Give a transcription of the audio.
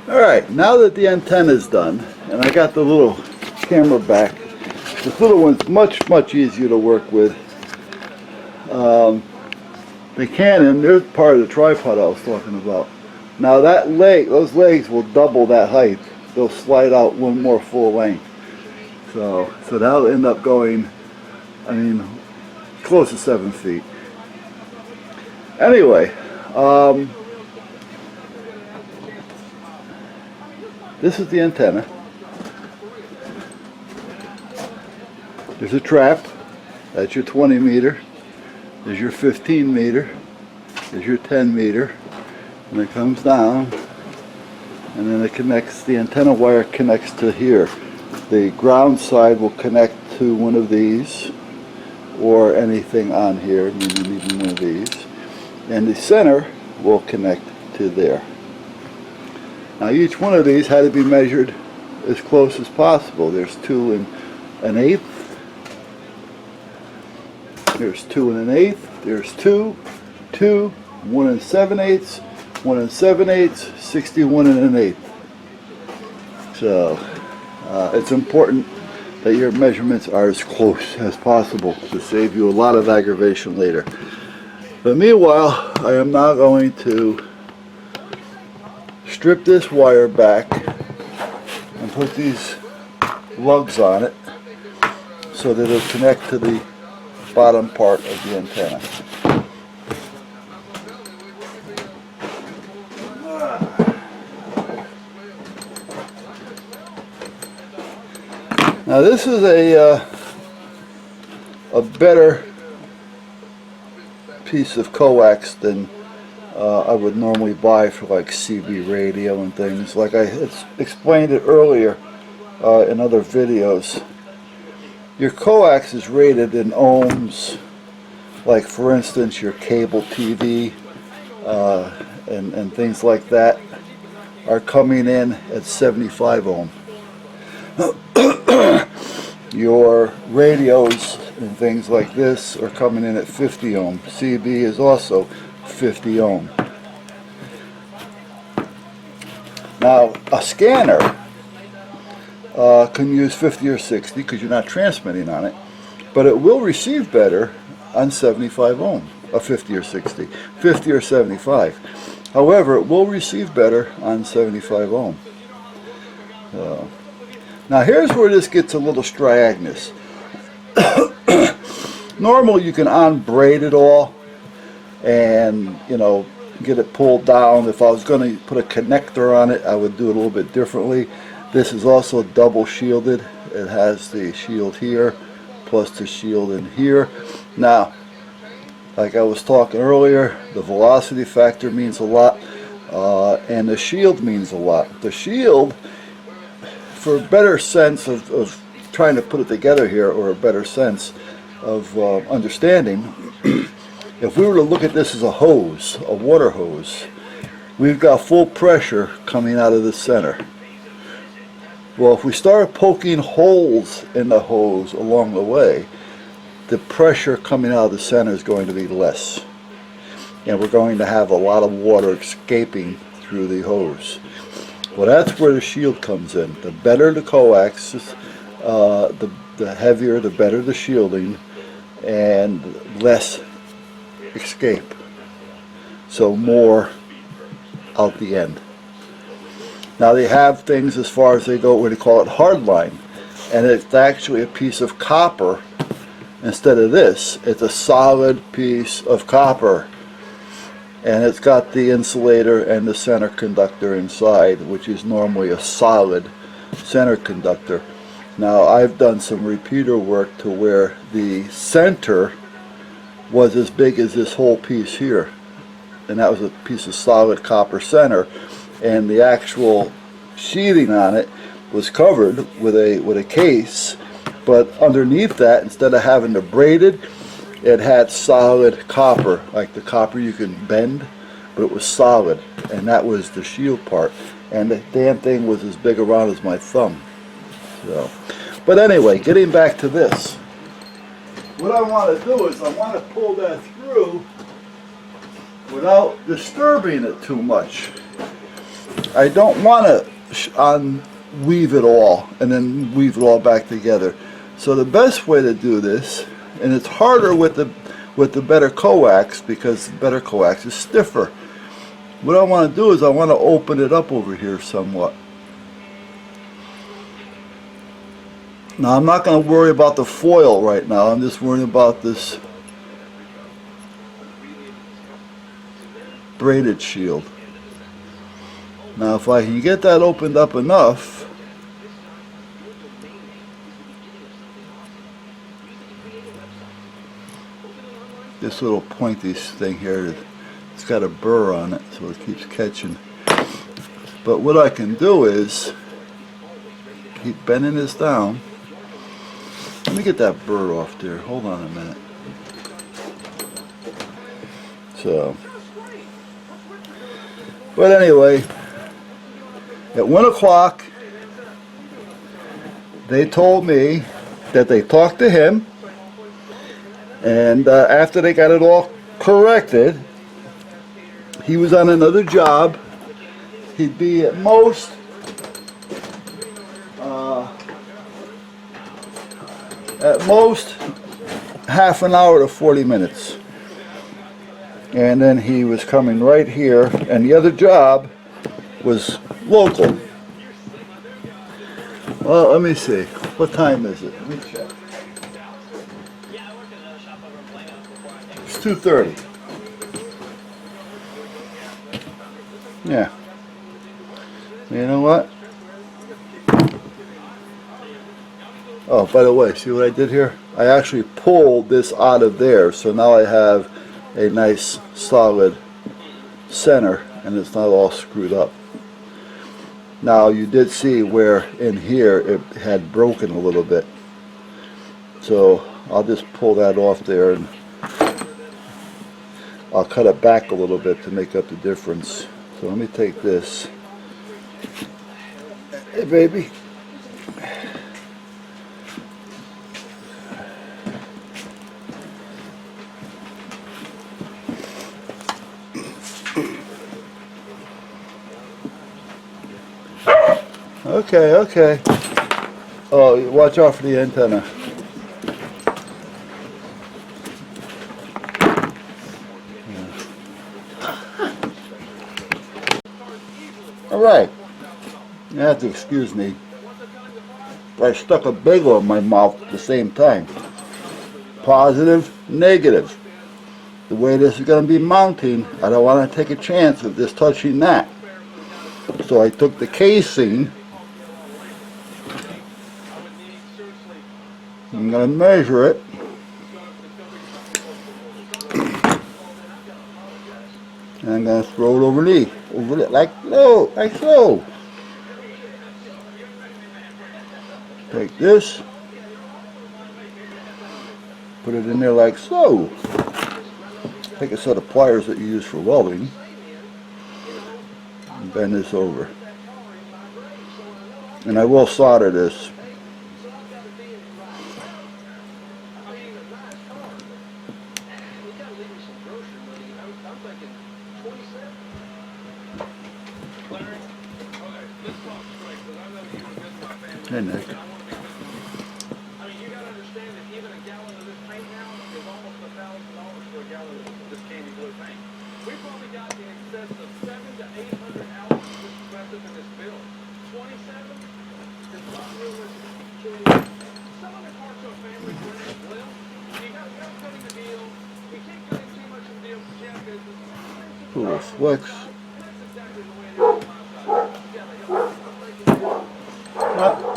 Alright, now that the antenna is done, and I got the little camera back, this little one's much easier to work with. The Canon, they're part of the tripod I was talking about. Now that leg, those legs will double that height. They'll slide out one more full length. So that'll end up going, I mean, close to 7 feet. Anyway, this is the antenna. There's a trap. That's your 20 meter. There's your 15 meter. There's your 10 meter. And it comes down. And then it connects, the antenna wire connects to here. The ground side will connect to one of these, or anything on here, maybe even one of these. And the center will connect to there. Now each one of these had to be measured as close as possible. There's 2 1/8. There's 2 1/8. There's 2, 2, 1 7/8, 1 7/8, 61 1/8. So it's important that your measurements are as close as possible to save you a lot of aggravation later. But meanwhile, I am now going to strip this wire back and put these lugs on it so that it'll connect to the bottom part of the antenna. Now this is a better piece of coax than I would normally buy for like CB radio and things. Like I explained it earlier in other videos. Your coax is rated in ohms. Like for instance, your cable TV and things like that are coming in at 75 ohm. Your radios and things like this are coming in at 50 ohm. CB is also 50 ohm. Now a scanner can use 50 or 60 because you're not transmitting on it, but it will receive better on 75 ohm, 50 or 60, 50 or 75. However, it will receive better on 75 ohm. Now here's where this gets a little striagnus. Normally you can unbraid it all and, you know, get it pulled down. If I was going to put a connector on it, I would do it a little bit differently. This is also double shielded. It has the shield here plus the shield in here. Now, like I was talking earlier, the velocity factor means a lot, and the shield means a lot. The shield, for a better sense of trying to put it together here, or a better sense of understanding, if we were to look at this as a hose, a water hose, we've got full pressure coming out of the center. Well, if we start poking holes in the hose along the way, the pressure coming out of the center is going to be less. And we're going to have a lot of water escaping through the hose. Well, that's where the shield comes in. The better the coax, the heavier, the better the shielding, and less escape. So more out the end. Now they have things as far as they go where they call it hardline, and it's actually a piece of copper instead of this. It's a solid piece of copper, and it's got the insulator and the center conductor inside, which is normally a solid center conductor. Now I've done some repeater work to where the center was as big as this whole piece here, and that was a piece of solid copper center, and the actual sheathing on it was covered with a case, but underneath that, instead of having to braid it, it had solid copper, like the copper you can bend, but it was solid, and that was the shield part, and the damn thing was as big around as my thumb. So, but anyway, getting back to this, what I want to do is I want to pull that through without disturbing it too much. I don't want to weave it all and then weave it all back together. So the best way to do this, and it's harder with the better coax because the better coax is stiffer. What I want to do is I want to open it up over here somewhat. Now I'm not going to worry about the foil right now. I'm just worrying about this braided shield. Now if I can get that opened up enough, this little pointy thing here, it's got a burr on it so it keeps catching. But what I can do is keep bending this down. Let me get that burr off there. Hold on a minute. So, but anyway, at 1 o'clock, they told me that they talked to him, and after they got it all corrected, he was on another job. He'd be at most half an hour to 40 minutes. And then he was coming right here, and the other job was local. Well, let me see. What time is it? Let me check. It's 2:30. Yeah. You know what? Oh, by the way, see what I did here? I actually pulled this out of there, so now I have a nice solid center and it's not all screwed up. Now you did see where in here it had broken a little bit, so I'll just pull that off there and I'll cut it back a little bit to make up the difference. So let me take this. Hey baby. Okay, okay. Oh, watch out for the antenna. All right. You have to excuse me. I stuck a bagel in my mouth at the same time. Positive, negative. The way this is going to be mounting, I don't want to take a chance of just touching that. So I took the casing. I'm going to measure it. And I'm going to throw it over it, like so. Take this, put it in there like so. Take a set of pliers that you use for welding, and bend this over. And I will solder this. Hey, Nick. Cool flex. Not